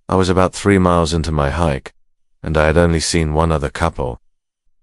I was about 3 miles into my hike, and I had only seen one other couple,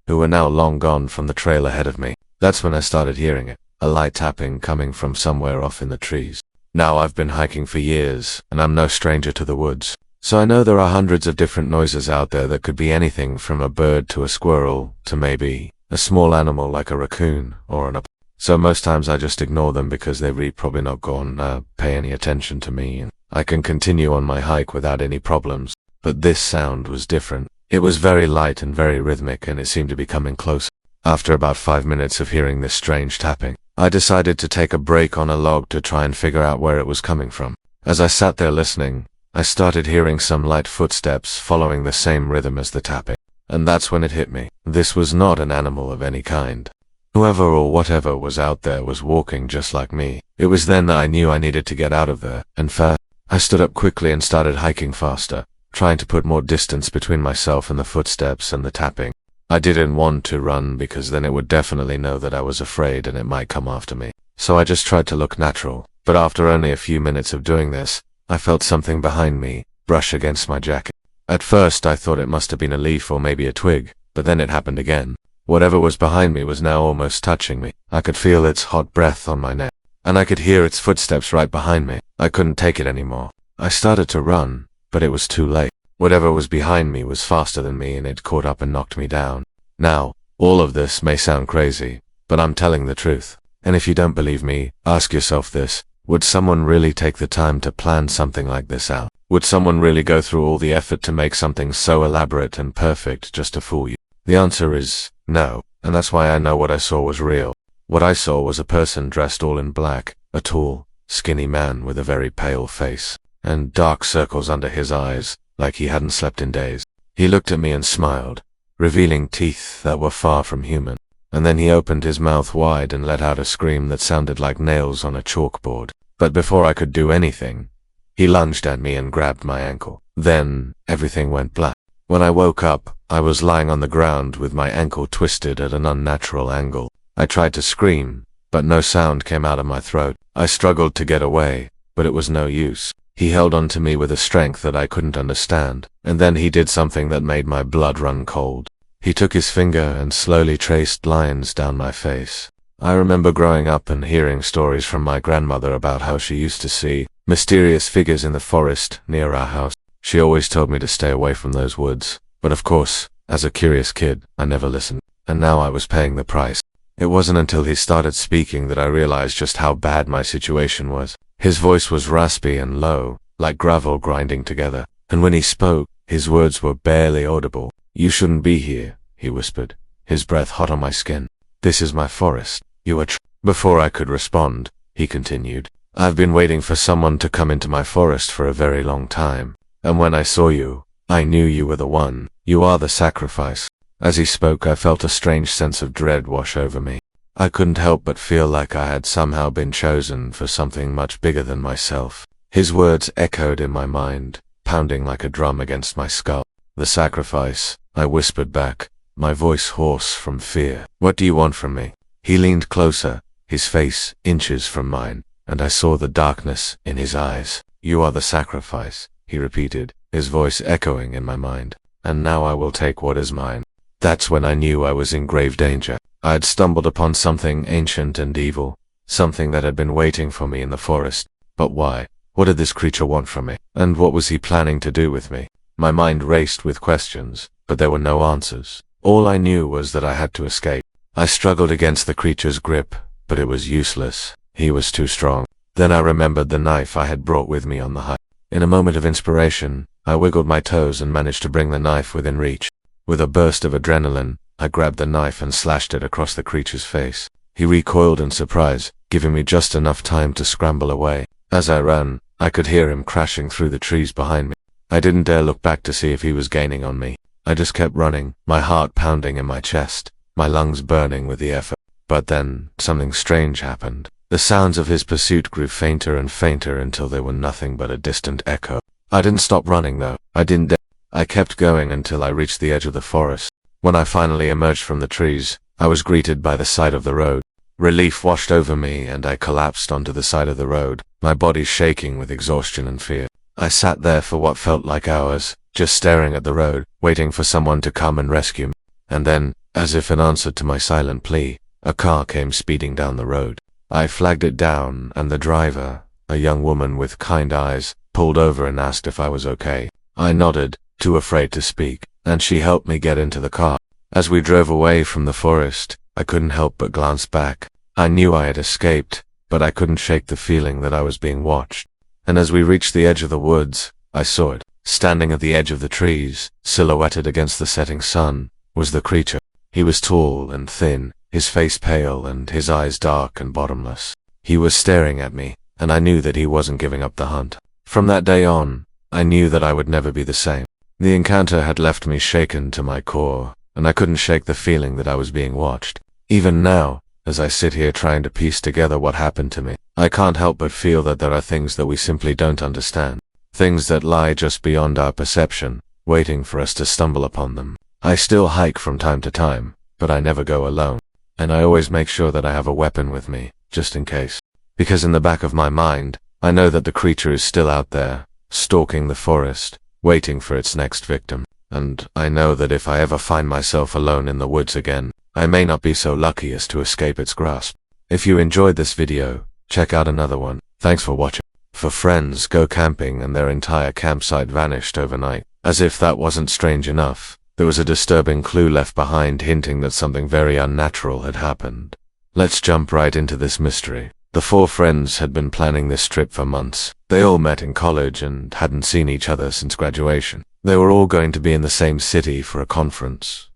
who were now long gone from the trail ahead of me. That's when I started hearing it, a light tapping coming from somewhere off in the trees. Now, I've been hiking for years, and I'm no stranger to the woods, so I know there are hundreds of different noises out there that could be anything from a bird to a squirrel to maybe a small animal like a raccoon or an So most times I just ignore them because they're really probably not gonna pay any attention to me, and I can continue on my hike without any problems. But this sound was different. It was very light and very rhythmic, and it seemed to be coming closer. After about 5 minutes of hearing this strange tapping, I decided to take a break on a log to try and figure out where it was coming from. As I sat there listening, I started hearing some light footsteps following the same rhythm as the tapping. And that's when it hit me. This was not an animal of any kind. Whoever or whatever was out there was walking just like me. It was then that I knew I needed to get out of there, and fast. I stood up quickly and started hiking faster, trying to put more distance between myself and the footsteps and the tapping. I didn't want to run because then it would definitely know that I was afraid and it might come after me. So I just tried to look natural. But after only a few minutes of doing this, I felt something behind me brush against my jacket. At first I thought it must have been a leaf or maybe a twig, but then it happened again. Whatever was behind me was now almost touching me. I could feel its hot breath on my neck, and I could hear its footsteps right behind me. I couldn't take it anymore. I started to run, but it was too late. Whatever was behind me was faster than me, and it caught up and knocked me down. Now, all of this may sound crazy, but I'm telling the truth. And if you don't believe me, ask yourself this. Would someone really take the time to plan something like this out? Would someone really go through all the effort to make something so elaborate and perfect just to fool you? The answer is no, and that's why I know what I saw was real. What I saw was a person dressed all in black, a tall, skinny man with a very pale face, and dark circles under his eyes, like he hadn't slept in days. He looked at me and smiled, revealing teeth that were far from human, and then he opened his mouth wide and let out a scream that sounded like nails on a chalkboard. But before I could do anything, he lunged at me and grabbed my ankle. Then, everything went black. When I woke up, I was lying on the ground with my ankle twisted at an unnatural angle. I tried to scream, but no sound came out of my throat. I struggled to get away, but it was no use. He held on to me with a strength that I couldn't understand, and then he did something that made my blood run cold. He took his finger and slowly traced lines down my face. I remember growing up and hearing stories from my grandmother about how she used to see mysterious figures in the forest near our house. She always told me to stay away from those woods, but of course, as a curious kid, I never listened, and now I was paying the price. It wasn't until he started speaking that I realized just how bad my situation was. His voice was raspy and low, like gravel grinding together, and when he spoke, his words were barely audible. "You shouldn't be here," he whispered, his breath hot on my skin. "This is my forest. You are Before I could respond, he continued, "I've been waiting for someone to come into my forest for a very long time. And when I saw you, I knew you were the one. You are the sacrifice." As he spoke, I felt a strange sense of dread wash over me. I couldn't help but feel like I had somehow been chosen for something much bigger than myself. His words echoed in my mind, pounding like a drum against my skull. "The sacrifice," I whispered back, my voice hoarse from fear. "What do you want from me?" He leaned closer, his face inches from mine, and I saw the darkness in his eyes. "You are the sacrifice," he repeated, his voice echoing in my mind. "And now I will take what is mine." That's when I knew I was in grave danger. I had stumbled upon something ancient and evil, something that had been waiting for me in the forest. But why? What did this creature want from me? And what was he planning to do with me? My mind raced with questions, but there were no answers. All I knew was that I had to escape. I struggled against the creature's grip, but it was useless. He was too strong. Then I remembered the knife I had brought with me on the hike. In a moment of inspiration, I wiggled my toes and managed to bring the knife within reach. With a burst of adrenaline, I grabbed the knife and slashed it across the creature's face. He recoiled in surprise, giving me just enough time to scramble away. As I ran, I could hear him crashing through the trees behind me. I didn't dare look back to see if he was gaining on me. I just kept running, my heart pounding in my chest, my lungs burning with the effort. But then, something strange happened. The sounds of his pursuit grew fainter and fainter until they were nothing but a distant echo. I didn't stop running though. I kept going until I reached the edge of the forest. When I finally emerged from the trees, I was greeted by the sight of the road. Relief washed over me and I collapsed onto the side of the road, my body shaking with exhaustion and fear. I sat there for what felt like hours, just staring at the road, waiting for someone to come and rescue me. And then, as if in answer to my silent plea, a car came speeding down the road. I flagged it down, and the driver, a young woman with kind eyes, pulled over and asked if I was okay. I nodded, too afraid to speak, and she helped me get into the car. As we drove away from the forest, I couldn't help but glance back. I knew I had escaped, but I couldn't shake the feeling that I was being watched. And as we reached the edge of the woods, I saw it. Standing at the edge of the trees, silhouetted against the setting sun, was the creature. He was tall and thin, his face pale and his eyes dark and bottomless. He was staring at me, and I knew that he wasn't giving up the hunt. From that day on, I knew that I would never be the same. The encounter had left me shaken to my core, and I couldn't shake the feeling that I was being watched. Even now, as I sit here trying to piece together what happened to me, I can't help but feel that there are things that we simply don't understand. Things that lie just beyond our perception, waiting for us to stumble upon them. I still hike from time to time, but I never go alone. And I always make sure that I have a weapon with me, just in case. Because in the back of my mind, I know that the creature is still out there, stalking the forest, waiting for its next victim. And I know that if I ever find myself alone in the woods again, I may not be so lucky as to escape its grasp. If you enjoyed this video, check out another one. Thanks for watching. For friends go camping and their entire campsite vanished overnight. As if that wasn't strange enough, there was a disturbing clue left behind hinting that something very unnatural had happened. Let's jump right into this mystery. The four friends had been planning this trip for months. They all met in college and hadn't seen each other since graduation. They were all going to be in the same city for a conference.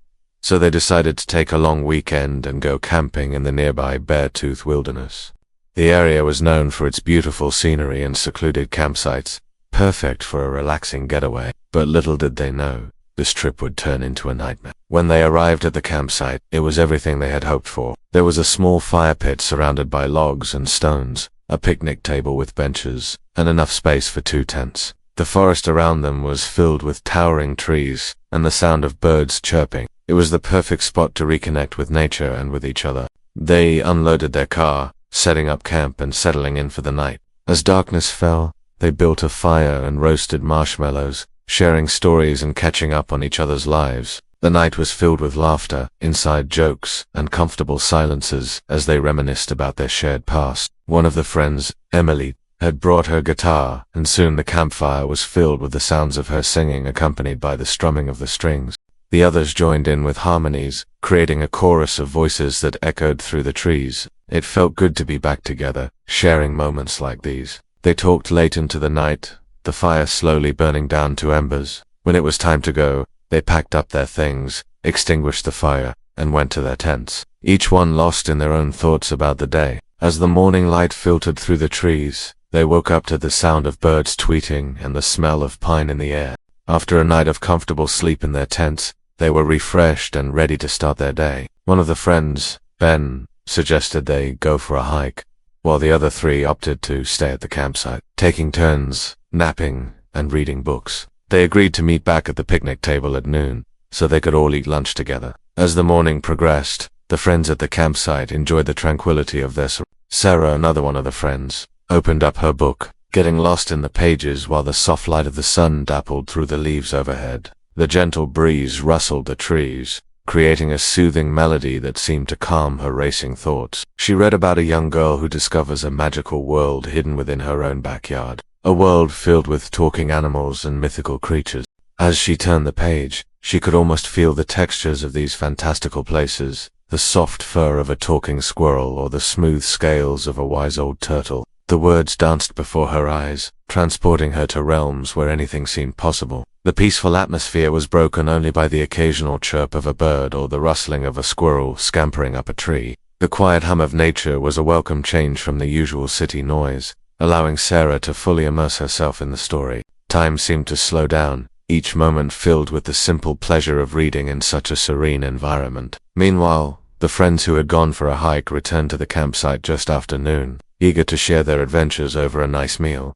So they decided to take a long weekend and go camping in the nearby Beartooth Wilderness. The area was known for its beautiful scenery and secluded campsites, perfect for a relaxing getaway. But little did they know, this trip would turn into a nightmare. When they arrived at the campsite, it was everything they had hoped for. There was a small fire pit surrounded by logs and stones, a picnic table with benches, and enough space for 2 tents. The forest around them was filled with towering trees and the sound of birds chirping. It was the perfect spot to reconnect with nature and with each other. They unloaded their car, setting up camp and settling in for the night. As darkness fell, they built a fire and roasted marshmallows, sharing stories and catching up on each other's lives. The night was filled with laughter, inside jokes, and comfortable silences as they reminisced about their shared past. One of the friends, Emily, had brought her guitar, and soon the campfire was filled with the sounds of her singing accompanied by the strumming of the strings. The others joined in with harmonies, creating a chorus of voices that echoed through the trees. It felt good to be back together, sharing moments like these. They talked late into the night, the fire slowly burning down to embers. When it was time to go, they packed up their things, extinguished the fire, and went to their tents, each one lost in their own thoughts about the day. As the morning light filtered through the trees, they woke up to the sound of birds tweeting and the smell of pine in the air. After a night of comfortable sleep in their tents, they were refreshed and ready to start their day. One of the friends, Ben, suggested they go for a hike, while the other 3 opted to stay at the campsite, taking turns, napping, and reading books. They agreed to meet back at the picnic table at noon, so they could all eat lunch together. As the morning progressed, the friends at the campsite enjoyed the tranquility of their surroundings. Sarah, another one of the friends, opened up her book, getting lost in the pages while the soft light of the sun dappled through the leaves overhead. The gentle breeze rustled the trees, creating a soothing melody that seemed to calm her racing thoughts. She read about a young girl who discovers a magical world hidden within her own backyard, a world filled with talking animals and mythical creatures. As she turned the page, she could almost feel the textures of these fantastical places, the soft fur of a talking squirrel or the smooth scales of a wise old turtle. The words danced before her eyes, transporting her to realms where anything seemed possible. The peaceful atmosphere was broken only by the occasional chirp of a bird or the rustling of a squirrel scampering up a tree. The quiet hum of nature was a welcome change from the usual city noise, allowing Sarah to fully immerse herself in the story. Time seemed to slow down, each moment filled with the simple pleasure of reading in such a serene environment. Meanwhile, the friends who had gone for a hike returned to the campsite just after noon, eager to share their adventures over a nice meal.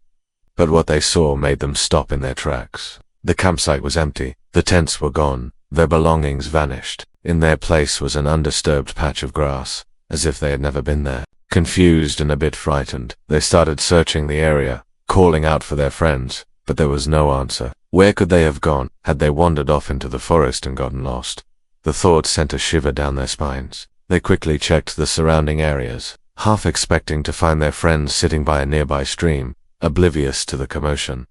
But what they saw made them stop in their tracks. The campsite was empty, the tents were gone, their belongings vanished. In their place was an undisturbed patch of grass, as if they had never been there. Confused and a bit frightened, they started searching the area, calling out for their friends, but there was no answer. Where could they have gone? Had they wandered off into the forest and gotten lost? The thought sent a shiver down their spines. They quickly checked the surrounding areas, half expecting to find their friends sitting by a nearby stream, oblivious to the commotion.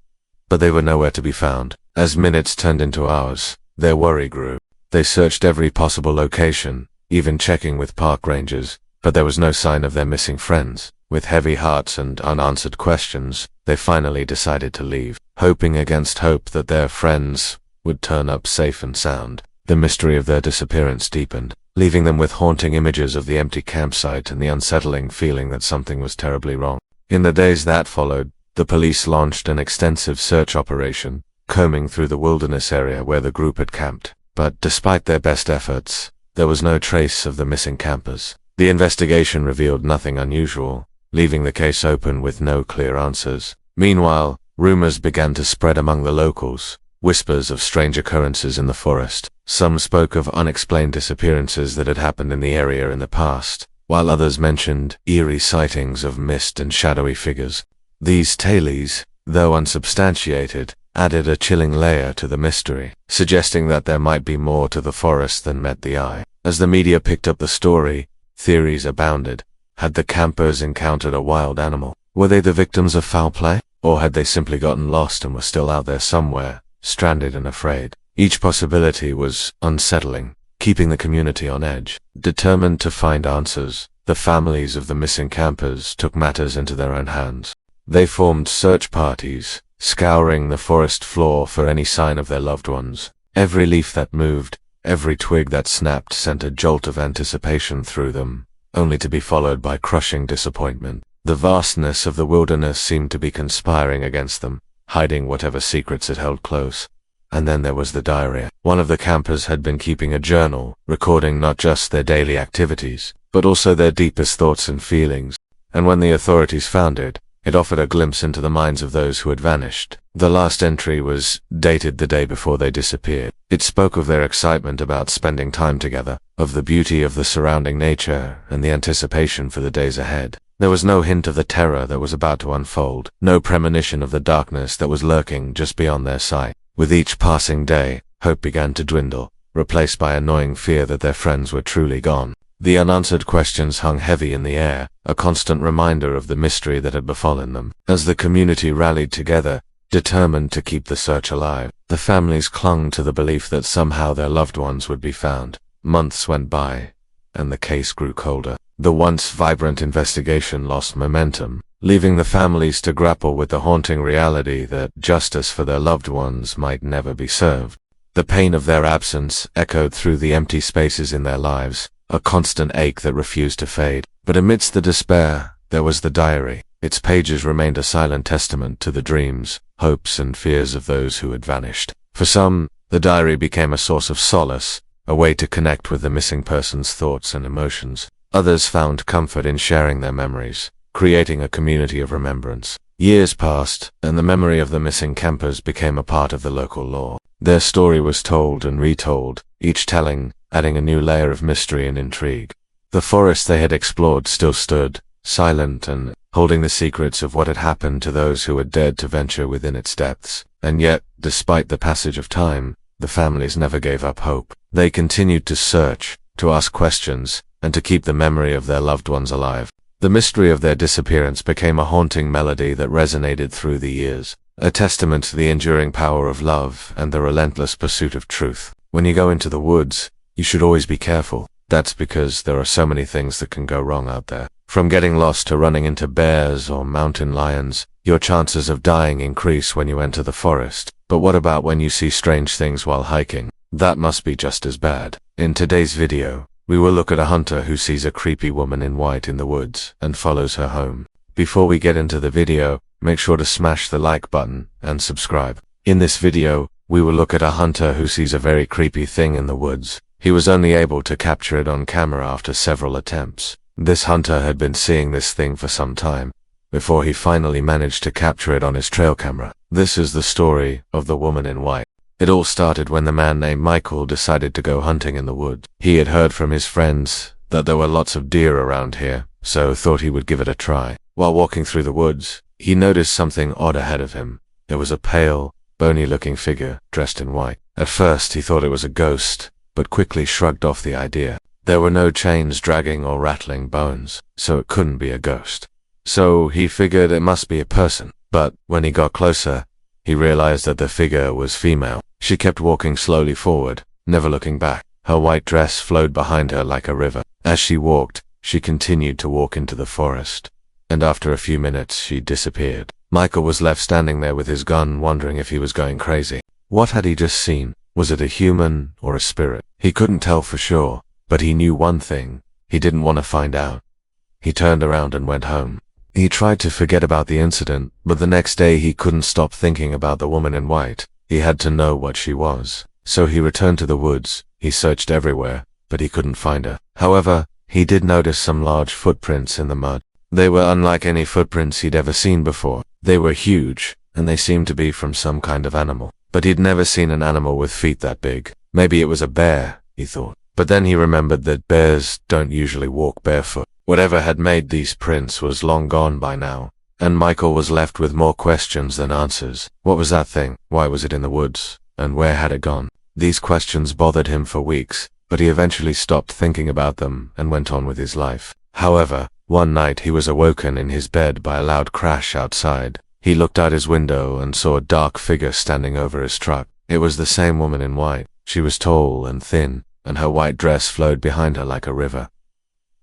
But they were nowhere to be found. As minutes turned into hours, their worry grew. They searched every possible location, even checking with park rangers, but there was no sign of their missing friends. With heavy hearts and unanswered questions, they finally decided to leave, hoping against hope that their friends would turn up safe and sound. The mystery of their disappearance deepened, leaving them with haunting images of the empty campsite and the unsettling feeling that something was terribly wrong. In the days that followed, the police launched an extensive search operation, combing through the wilderness area where the group had camped. But despite their best efforts, there was no trace of the missing campers. The investigation revealed nothing unusual, leaving the case open with no clear answers. Meanwhile, rumors began to spread among the locals, whispers of strange occurrences in the forest. Some spoke of unexplained disappearances that had happened in the area in the past, while others mentioned eerie sightings of mist and shadowy figures. These tales, though unsubstantiated, added a chilling layer to the mystery, suggesting that there might be more to the forest than met the eye. As the media picked up the story, theories abounded. Had the campers encountered a wild animal? Were they the victims of foul play? Or had they simply gotten lost and were still out there somewhere, stranded and afraid? Each possibility was unsettling, keeping the community on edge. Determined to find answers, the families of the missing campers took matters into their own hands. They formed search parties, scouring the forest floor for any sign of their loved ones. Every leaf that moved, every twig that snapped sent a jolt of anticipation through them, only to be followed by crushing disappointment. The vastness of the wilderness seemed to be conspiring against them, hiding whatever secrets it held close. And then there was the diary. One of the campers had been keeping a journal, recording not just their daily activities, but also their deepest thoughts and feelings. And when the authorities found it, it offered a glimpse into the minds of those who had vanished. The last entry was dated the day before they disappeared. It spoke of their excitement about spending time together, of the beauty of the surrounding nature, and the anticipation for the days ahead. There was no hint of the terror that was about to unfold, no premonition of the darkness that was lurking just beyond their sight. With each passing day, hope began to dwindle, replaced by a gnawing fear that their friends were truly gone. The unanswered questions hung heavy in the air, a constant reminder of the mystery that had befallen them. As the community rallied together, determined to keep the search alive, the families clung to the belief that somehow their loved ones would be found. Months went by, and the case grew colder. The once vibrant investigation lost momentum, leaving the families to grapple with the haunting reality that justice for their loved ones might never be served. The pain of their absence echoed through the empty spaces in their lives, a constant ache that refused to fade. But amidst the despair, there was the diary. Its pages remained a silent testament to the dreams, hopes, and fears of those who had vanished. For some, the diary became a source of solace, a way to connect with the missing person's thoughts and emotions. Others found comfort in sharing their memories, creating a community of remembrance. Years passed, and the memory of the missing campers became a part of the local lore. Their story was told and retold, each telling adding a new layer of mystery and intrigue. The forest they had explored still stood, silent and holding the secrets of what had happened to those who had dared to venture within its depths. And yet, despite the passage of time, the families never gave up hope. They continued to search, to ask questions, and to keep the memory of their loved ones alive. The mystery of their disappearance became a haunting melody that resonated through the years, a testament to the enduring power of love and the relentless pursuit of truth. When you go into the woods, you should always be careful. That's because there are so many things that can go wrong out there. From getting lost to running into bears or mountain lions, your chances of dying increase when you enter the forest. But what about when you see strange things while hiking? That must be just as bad. In today's video, we will look at a hunter who sees a creepy woman in white in the woods and follows her home. Before we get into the video, make sure to smash the like button and subscribe. In this video, we will look at a hunter who sees a very creepy thing in the woods. He was only able to capture it on camera after several attempts. This hunter had been seeing this thing for some time, before he finally managed to capture it on his trail camera. This is the story of the woman in white. It all started when the man named Michael decided to go hunting in the woods. He had heard from his friends that there were lots of deer around here, so thought he would give it a try. While walking through the woods, he noticed something odd ahead of him. It was a pale, bony-looking figure dressed in white. At first he thought it was a ghost, but quickly shrugged off the idea. There were no chains dragging or rattling bones, so it couldn't be a ghost. So he figured it must be a person. But when he got closer, he realized that the figure was female. She kept walking slowly forward, never looking back. Her white dress flowed behind her like a river. As she walked, she continued to walk into the forest, and after a few minutes she disappeared. Michael was left standing there with his gun, wondering if he was going crazy. What had he just seen? Was it a human or a spirit? He couldn't tell for sure, but he knew one thing: he didn't want to find out. He turned around and went home. He tried to forget about the incident, but the next day he couldn't stop thinking about the woman in white. He had to know what she was. So he returned to the woods. He searched everywhere, but he couldn't find her. However, he did notice some large footprints in the mud. They were unlike any footprints he'd ever seen before. They were huge, and they seemed to be from some kind of animal. But he'd never seen an animal with feet that big. Maybe it was a bear, he thought. But then he remembered that bears don't usually walk barefoot. Whatever had made these prints was long gone by now, and Michael was left with more questions than answers. What was that thing? Why was it in the woods? And where had it gone? These questions bothered him for weeks, but he eventually stopped thinking about them and went on with his life. However, one night he was awoken in his bed by a loud crash outside. He looked out his window and saw a dark figure standing over his truck. It was the same woman in white. She was tall and thin, and her white dress flowed behind her like a river.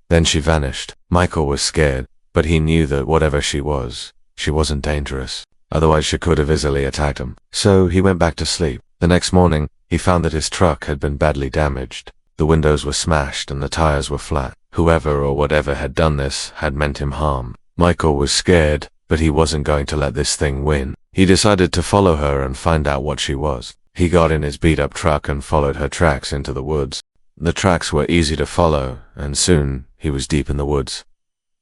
Then she vanished. Michael was scared, but he knew that whatever she wasn't dangerous. Otherwise she could have easily attacked him. So he went back to sleep. The next morning, he found that his truck had been badly damaged. The windows were smashed and the tires were flat. Whoever or whatever had done this had meant him harm. Michael was scared, but he wasn't going to let this thing win. He decided to follow her and find out what she was. He got in his beat-up truck and followed her tracks into the woods. The tracks were easy to follow, and soon he was deep in the woods.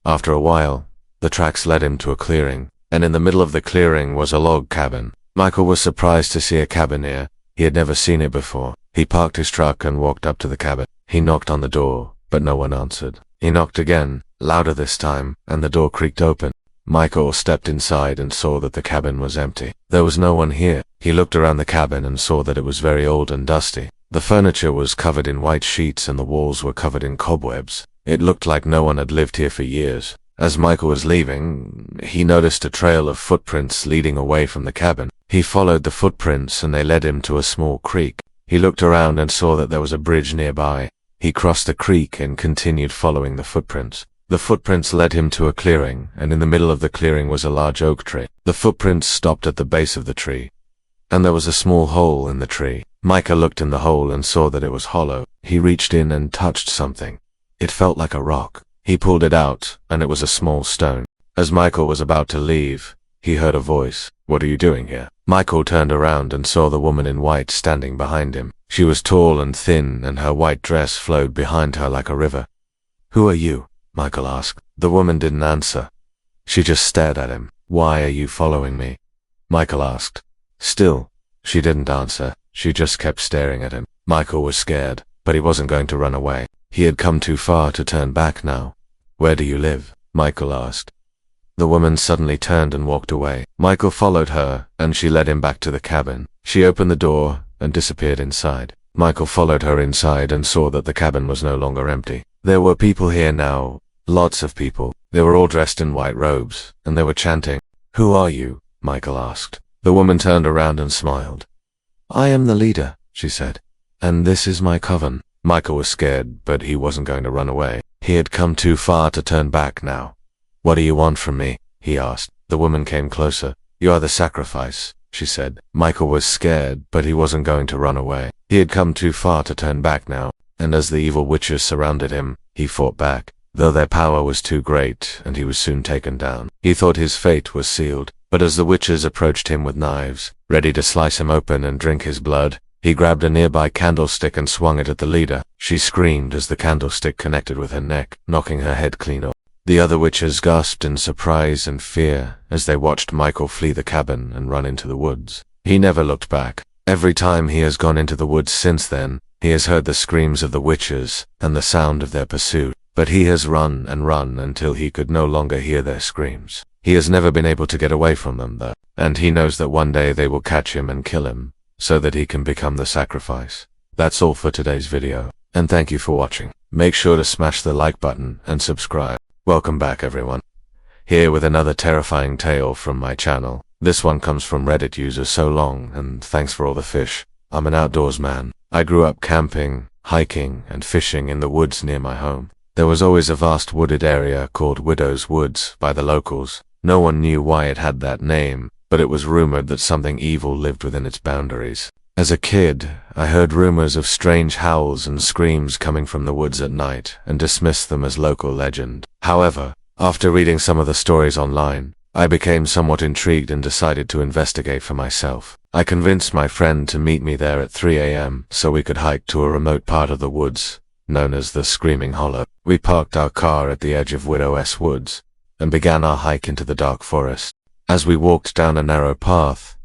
After a while, the tracks led him to a clearing, and in the middle of the clearing was a log cabin. Michael was surprised to see a cabin here. He had never seen it before. He parked his truck and walked up to the cabin. He knocked on the door, but no one answered. He knocked again, louder this time, and the door creaked open. Michael stepped inside and saw that the cabin was empty. There was no one here. He looked around the cabin and saw that it was very old and dusty. The furniture was covered in white sheets and the walls were covered in cobwebs. It looked like no one had lived here for years. As Michael was leaving, he noticed a trail of footprints leading away from the cabin. He followed the footprints and they led him to a small creek. He looked around and saw that there was a bridge nearby. He crossed the creek and continued following the footprints. The footprints led him to a clearing, and in the middle of the clearing was a large oak tree. The footprints stopped at the base of the tree, and there was a small hole in the tree. Michael looked in the hole and saw that it was hollow. He reached in and touched something. It felt like a rock. He pulled it out, and it was a small stone. As Michael was about to leave, he heard a voice. "What are you doing here?" Michael turned around and saw the woman in white standing behind him. She was tall and thin, and her white dress flowed behind her like a river. "Who are you?" Michael asked. The woman didn't answer. She just stared at him. "Why are you following me?" Michael asked. Still, she didn't answer. She just kept staring at him. Michael was scared, but he wasn't going to run away. He had come too far to turn back now. "Where do you live?" Michael asked. The woman suddenly turned and walked away. Michael followed her, and she led him back to the cabin. She opened the door and disappeared inside. Michael followed her inside and saw that the cabin was no longer empty. There were people here now, lots of people. They were all dressed in white robes, and they were chanting. "Who are you?" Michael asked. The woman turned around and smiled. "I am the leader," she said, "and this is my coven." Michael was scared, but he wasn't going to run away. He had come too far to turn back now. "What do you want from me?" he asked. The woman came closer. "You are the sacrifice," she said. Michael was scared, but he wasn't going to run away. He had come too far to turn back now, and as the evil witches surrounded him, he fought back. Though their power was too great, and he was soon taken down. He thought his fate was sealed, but as the witches approached him with knives, ready to slice him open and drink his blood, he grabbed a nearby candlestick and swung it at the leader. She screamed as the candlestick connected with her neck, knocking her head clean off. The other witches gasped in surprise and fear as they watched Michael flee the cabin and run into the woods. He never looked back. Every time he has gone into the woods since then, he has heard the screams of the witches and the sound of their pursuit, but he has run and run until he could no longer hear their screams. He has never been able to get away from them, though, and he knows that one day they will catch him and kill him, so that he can become the sacrifice. That's all for today's video, and thank you for watching. Make sure to smash the like button and subscribe. Welcome back, everyone. Here with another terrifying tale from my channel. This one comes from Reddit user So Long, and thanks for all the fish. I'm an outdoors man. I grew up camping, hiking, and fishing in the woods near my home. There was always a vast wooded area called Widow's Woods by the locals. No one knew why it had that name, but it was rumored that something evil lived within its boundaries. As a kid, I heard rumors of strange howls and screams coming from the woods at night and dismissed them as local legend. However, after reading some of the stories online, I became somewhat intrigued and decided to investigate for myself. I convinced my friend to meet me there at 3 a.m. so we could hike to a remote part of the woods, known as the Screaming Hollow. We parked our car at the edge of Widow's Woods and began our hike into the dark forest. As we walked down a narrow path,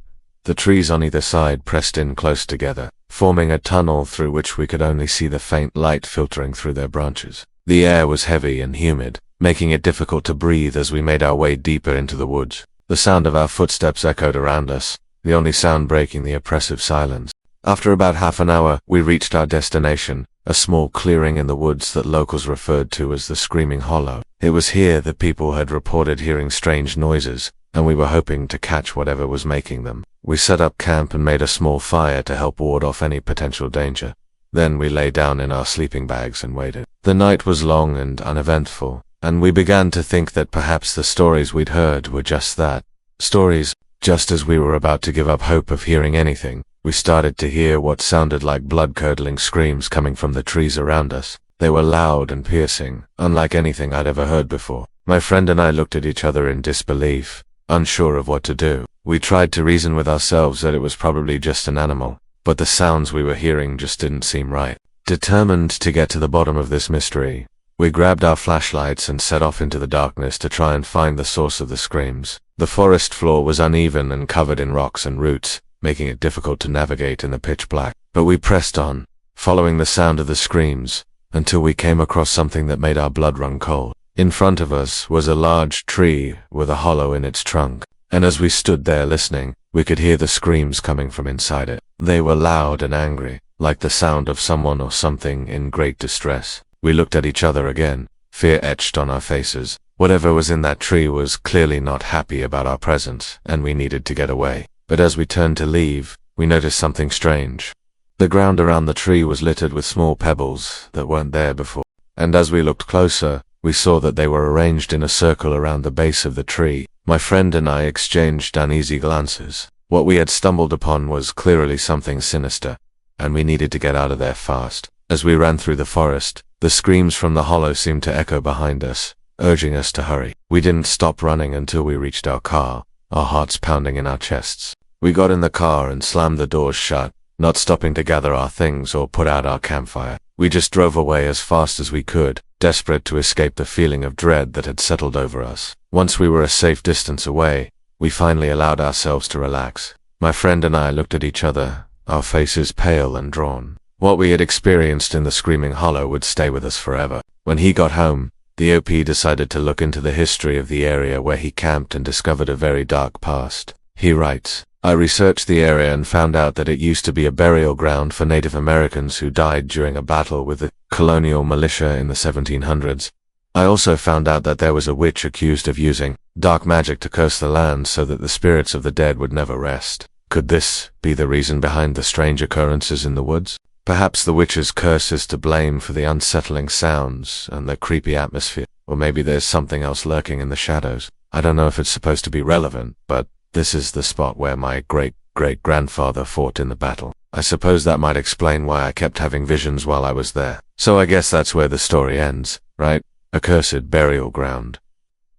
the trees on either side pressed in close together, forming a tunnel through which we could only see the faint light filtering through their branches. The air was heavy and humid, making it difficult to breathe as we made our way deeper into the woods. The sound of our footsteps echoed around us, the only sound breaking the oppressive silence. After about half an hour, we reached our destination, a small clearing in the woods that locals referred to as the Screaming Hollow. It was here that people had reported hearing strange noises, and we were hoping to catch whatever was making them. We set up camp and made a small fire to help ward off any potential danger. Then we lay down in our sleeping bags and waited. The night was long and uneventful, and we began to think that perhaps the stories we'd heard were just that. Stories. Just as we were about to give up hope of hearing anything, we started to hear what sounded like blood-curdling screams coming from the trees around us. They were loud and piercing, unlike anything I'd ever heard before. My friend and I looked at each other in disbelief, unsure of what to do. We tried to reason with ourselves that it was probably just an animal, but the sounds we were hearing just didn't seem right. Determined to get to the bottom of this mystery, we grabbed our flashlights and set off into the darkness to try and find the source of the screams. The forest floor was uneven and covered in rocks and roots, making it difficult to navigate in the pitch black. But we pressed on, following the sound of the screams, until we came across something that made our blood run cold. In front of us was a large tree with a hollow in its trunk, and as we stood there listening, we could hear the screams coming from inside it. They were loud and angry, like the sound of someone or something in great distress. We looked at each other again, fear etched on our faces. Whatever was in that tree was clearly not happy about our presence, and we needed to get away. But as we turned to leave, we noticed something strange. The ground around the tree was littered with small pebbles that weren't there before, and as we looked closer, we saw that they were arranged in a circle around the base of the tree. My friend and I exchanged uneasy glances. What we had stumbled upon was clearly something sinister, and we needed to get out of there fast. As we ran through the forest, the screams from the hollow seemed to echo behind us, urging us to hurry. We didn't stop running until we reached our car, our hearts pounding in our chests. We got in the car and slammed the doors shut, not stopping to gather our things or put out our campfire. We just drove away as fast as we could, desperate to escape the feeling of dread that had settled over us. Once we were a safe distance away, we finally allowed ourselves to relax. My friend and I looked at each other, our faces pale and drawn. What we had experienced in the Screaming Hollow would stay with us forever. When he got home, the OP decided to look into the history of the area where he camped and discovered a very dark past. He writes, I researched the area and found out that it used to be a burial ground for Native Americans who died during a battle with the colonial militia in the 1700s. I also found out that there was a witch accused of using dark magic to curse the land so that the spirits of the dead would never rest. Could this be the reason behind the strange occurrences in the woods? Perhaps the witch's curse is to blame for the unsettling sounds and the creepy atmosphere, or maybe there's something else lurking in the shadows. I don't know if it's supposed to be relevant, but this is the spot where my great-great-grandfather fought in the battle. I suppose that might explain why I kept having visions while I was there. So I guess that's where the story ends, right? A cursed burial ground.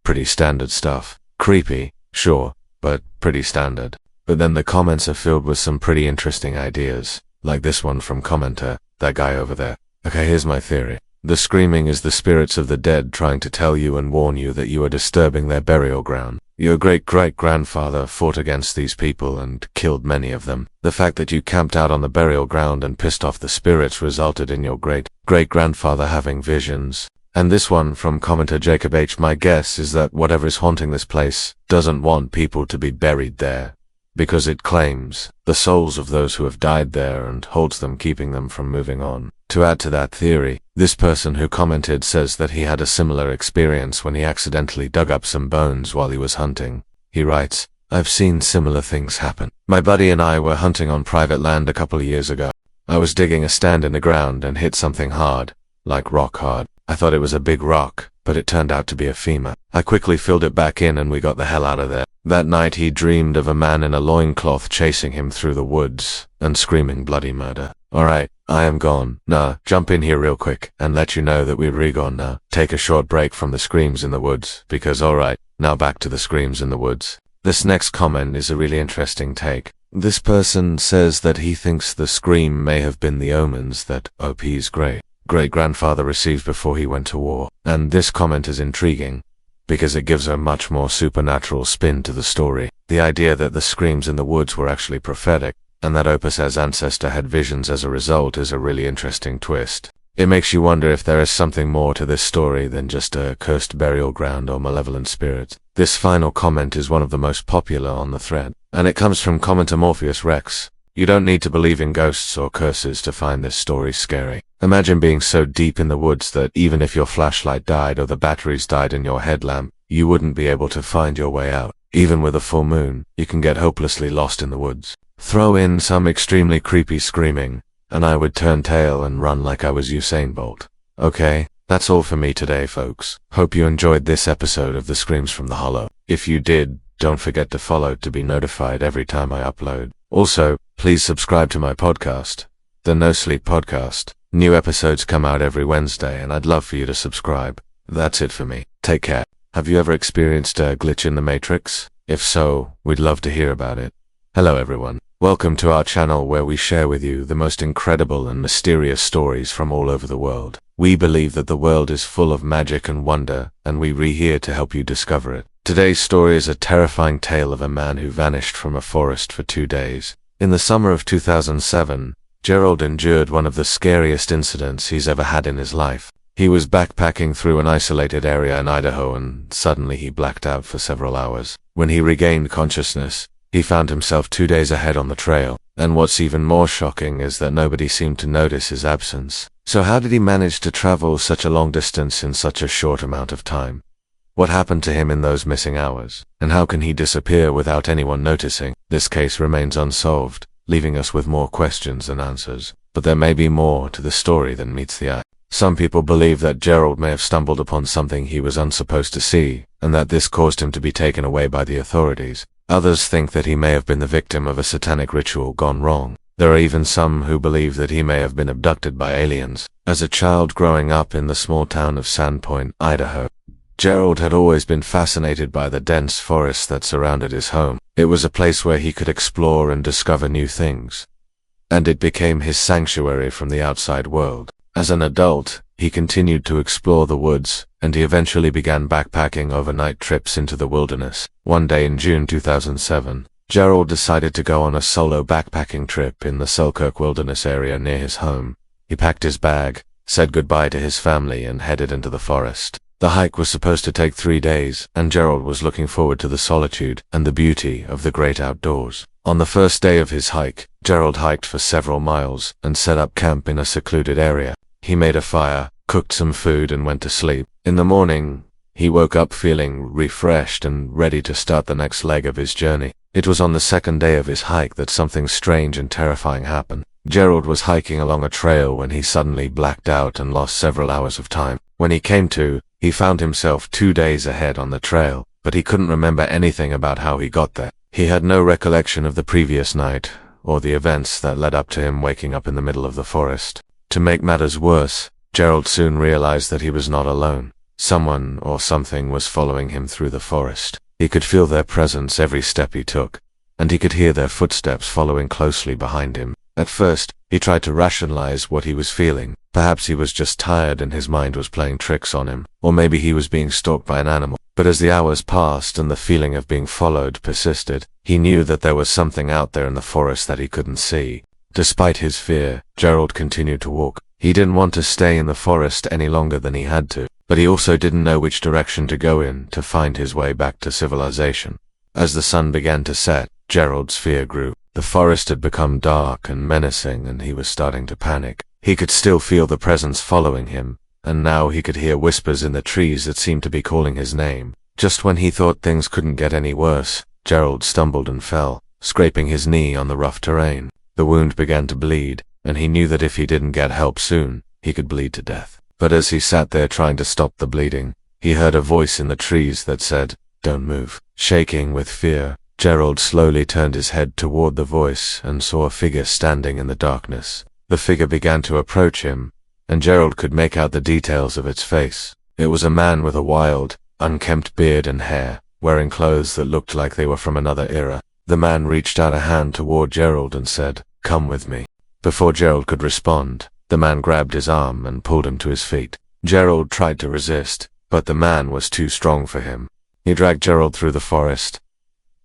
Pretty standard stuff. Creepy, sure, but pretty standard. But then the comments are filled with some pretty interesting ideas, like this one from commenter, that guy over there. Okay, here's my theory. The screaming is the spirits of the dead trying to tell you and warn you that you are disturbing their burial ground. Your great-great-grandfather fought against these people and killed many of them. The fact that you camped out on the burial ground and pissed off the spirits resulted in your great-great-grandfather having visions. And this one from commenter Jacob H. My guess is that whatever is haunting this place doesn't want people to be buried there, because it claims the souls of those who have died there and holds them, keeping them from moving on. To add to that theory, this person who commented says that he had a similar experience when he accidentally dug up some bones while he was hunting. He writes, I've seen similar things happen. My buddy and I were hunting on private land a couple of years ago. I was digging a stand in the ground and hit something hard, like rock hard. I thought it was a big rock, but it turned out to be a femur. I quickly filled it back in and we got the hell out of there. That night he dreamed of a man in a loincloth chasing him through the woods and screaming bloody murder. Alright, I am gone. Nah, jump in here real quick and let you know that we're re-gone now. Take a short break from the screams in the woods, because alright, now back to the screams in the woods. This next comment is a really interesting take. This person says that he thinks the scream may have been the omens that OP's great-grandfather received before he went to war. And this comment is intriguing, because it gives a much more supernatural spin to the story. The idea that the screams in the woods were actually prophetic, and that Opus's ancestor had visions as a result, is a really interesting twist. It makes you wonder if there is something more to this story than just a cursed burial ground or malevolent spirits. This final comment is one of the most popular on the thread, and it comes from commenter Morpheus Rex. You don't need to believe in ghosts or curses to find this story scary. Imagine being so deep in the woods that even if your flashlight died or the batteries died in your headlamp, you wouldn't be able to find your way out. Even with a full moon, you can get hopelessly lost in the woods. Throw in some extremely creepy screaming, and I would turn tail and run like I was Usain Bolt. Okay, that's all for me today, folks. Hope you enjoyed this episode of the Screams from the Hollow. If you did, don't forget to follow to be notified every time I upload. Also, please subscribe to my podcast, the No Sleep Podcast. New episodes come out every Wednesday, and I'd love for you to subscribe. That's it for me. Take care. Have you ever experienced a glitch in the Matrix? If so, we'd love to hear about it. Hello everyone. Welcome to our channel where we share with you the most incredible and mysterious stories from all over the world. We believe that the world is full of magic and wonder, and we're here to help you discover it. Today's story is a terrifying tale of a man who vanished from a forest for 2 days. In the summer of 2007, Gerald endured one of the scariest incidents he's ever had in his life. He was backpacking through an isolated area in Idaho and suddenly he blacked out for several hours. When he regained consciousness, he found himself 2 days ahead on the trail. And what's even more shocking is that nobody seemed to notice his absence. So how did he manage to travel such a long distance in such a short amount of time? What happened to him in those missing hours? And how can he disappear without anyone noticing? This case remains unsolved, leaving us with more questions than answers. But there may be more to the story than meets the eye. Some people believe that Gerald may have stumbled upon something he was unsupposed to see, and that this caused him to be taken away by the authorities. Others think that he may have been the victim of a satanic ritual gone wrong. There are even some who believe that he may have been abducted by aliens. As a child growing up in the small town of Sandpoint, Idaho, Gerald had always been fascinated by the dense forest that surrounded his home. It was a place where he could explore and discover new things, and it became his sanctuary from the outside world. As an adult, he continued to explore the woods, and he eventually began backpacking overnight trips into the wilderness. One day in June 2007, Gerald decided to go on a solo backpacking trip in the Selkirk Wilderness area near his home. He packed his bag, said goodbye to his family, and headed into the forest. The hike was supposed to take 3 days, and Gerald was looking forward to the solitude and the beauty of the great outdoors. On the first day of his hike, Gerald hiked for several miles and set up camp in a secluded area. He made a fire, cooked some food, and went to sleep. In the morning, he woke up feeling refreshed and ready to start the next leg of his journey. It was on the second day of his hike that something strange and terrifying happened. Gerald was hiking along a trail when he suddenly blacked out and lost several hours of time. When he came to, he found himself 2 days ahead on the trail, but he couldn't remember anything about how he got there. He had no recollection of the previous night, or the events that led up to him waking up in the middle of the forest. To make matters worse, Gerald soon realized that he was not alone. Someone or something was following him through the forest. He could feel their presence every step he took, and he could hear their footsteps following closely behind him. At first, he tried to rationalize what he was feeling. Perhaps he was just tired and his mind was playing tricks on him, or maybe he was being stalked by an animal. But as the hours passed and the feeling of being followed persisted, he knew that there was something out there in the forest that he couldn't see. Despite his fear, Gerald continued to walk. He didn't want to stay in the forest any longer than he had to, but he also didn't know which direction to go in to find his way back to civilization. As the sun began to set, Gerald's fear grew. The forest had become dark and menacing, and he was starting to panic. He could still feel the presence following him, and now he could hear whispers in the trees that seemed to be calling his name. Just when he thought things couldn't get any worse, Gerald stumbled and fell, scraping his knee on the rough terrain. The wound began to bleed, and he knew that if he didn't get help soon, he could bleed to death. But as he sat there trying to stop the bleeding, he heard a voice in the trees that said, "Don't move." Shaking with fear, Gerald slowly turned his head toward the voice and saw a figure standing in the darkness. The figure began to approach him, and Gerald could make out the details of its face. It was a man with a wild, unkempt beard and hair, wearing clothes that looked like they were from another era. The man reached out a hand toward Gerald and said, "Come with me." Before Gerald could respond, the man grabbed his arm and pulled him to his feet. Gerald tried to resist, but the man was too strong for him. He dragged Gerald through the forest,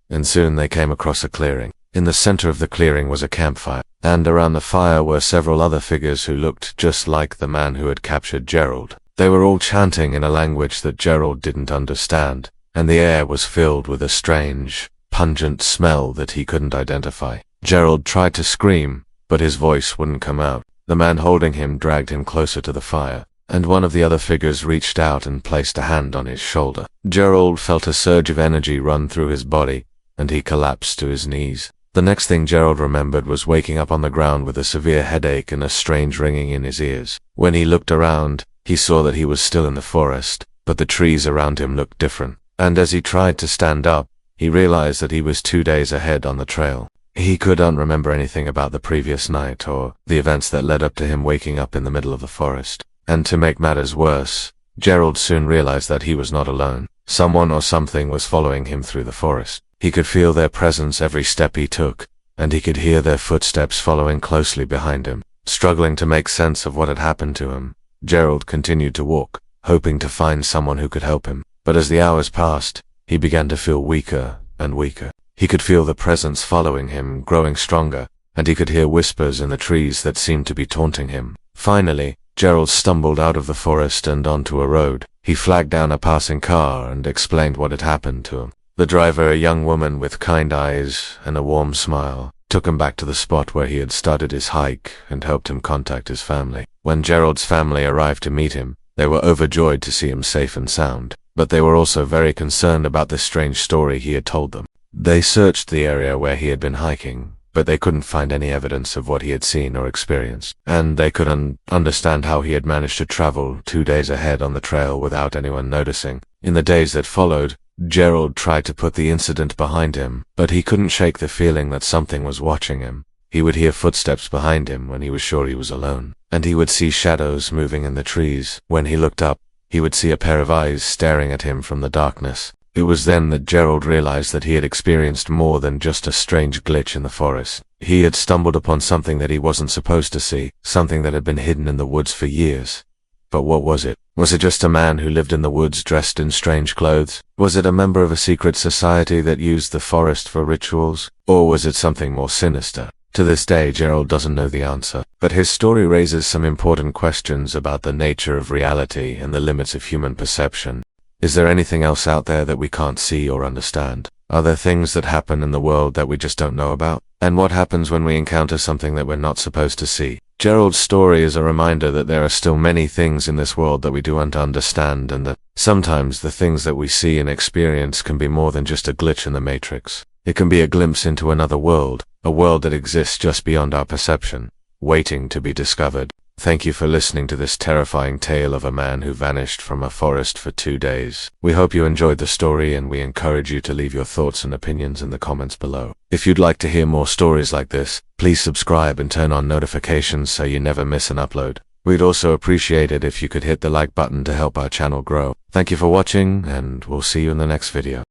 and soon they came across a clearing. In the center of the clearing was a campfire, and around the fire were several other figures who looked just like the man who had captured Gerald. They were all chanting in a language that Gerald didn't understand, and the air was filled with a strange, pungent smell that he couldn't identify. Gerald tried to scream, but his voice wouldn't come out. The man holding him dragged him closer to the fire, and one of the other figures reached out and placed a hand on his shoulder. Gerald felt a surge of energy run through his body, and he collapsed to his knees. The next thing Gerald remembered was waking up on the ground with a severe headache and a strange ringing in his ears. When he looked around, he saw that he was still in the forest, but the trees around him looked different. And as he tried to stand up, he realized that he was 2 days ahead on the trail. He couldn't remember anything about the previous night or the events that led up to him waking up in the middle of the forest. And to make matters worse, Gerald soon realized that he was not alone. Someone or something was following him through the forest. He could feel their presence every step he took, and he could hear their footsteps following closely behind him. Struggling to make sense of what had happened to him, Gerald continued to walk, hoping to find someone who could help him. But as the hours passed, he began to feel weaker and weaker. He could feel the presence following him growing stronger, and he could hear whispers in the trees that seemed to be taunting him. Finally, Gerald stumbled out of the forest and onto a road. He flagged down a passing car and explained what had happened to him. The driver, a young woman with kind eyes and a warm smile, took him back to the spot where he had started his hike and helped him contact his family. When Gerald's family arrived to meet him, they were overjoyed to see him safe and sound, but they were also very concerned about the strange story he had told them. They searched the area where he had been hiking, but they couldn't find any evidence of what he had seen or experienced, and they couldn't understand how he had managed to travel 2 days ahead on the trail without anyone noticing. In the days that followed, Gerald tried to put the incident behind him, but he couldn't shake the feeling that something was watching him. He would hear footsteps behind him when he was sure he was alone, and he would see shadows moving in the trees. When he looked up, he would see a pair of eyes staring at him from the darkness. It was then that Gerald realized that he had experienced more than just a strange glitch in the forest. He had stumbled upon something that he wasn't supposed to see, something that had been hidden in the woods for years. But what was it? Was it just a man who lived in the woods dressed in strange clothes? Was it a member of a secret society that used the forest for rituals? Or was it something more sinister? To this day, Gerald doesn't know the answer, but his story raises some important questions about the nature of reality and the limits of human perception. Is there anything else out there that we can't see or understand? Are there things that happen in the world that we just don't know about? And what happens when we encounter something that we're not supposed to see? Gerald's story is a reminder that there are still many things in this world that we don't understand, and that sometimes the things that we see and experience can be more than just a glitch in the matrix. It can be a glimpse into another world, a world that exists just beyond our perception, waiting to be discovered. Thank you for listening to this terrifying tale of a man who vanished from a forest for 2 days. We hope you enjoyed the story, and we encourage you to leave your thoughts and opinions in the comments below. If you'd like to hear more stories like this, please subscribe and turn on notifications so you never miss an upload. We'd also appreciate it if you could hit the like button to help our channel grow. Thank you for watching, and we'll see you in the next video.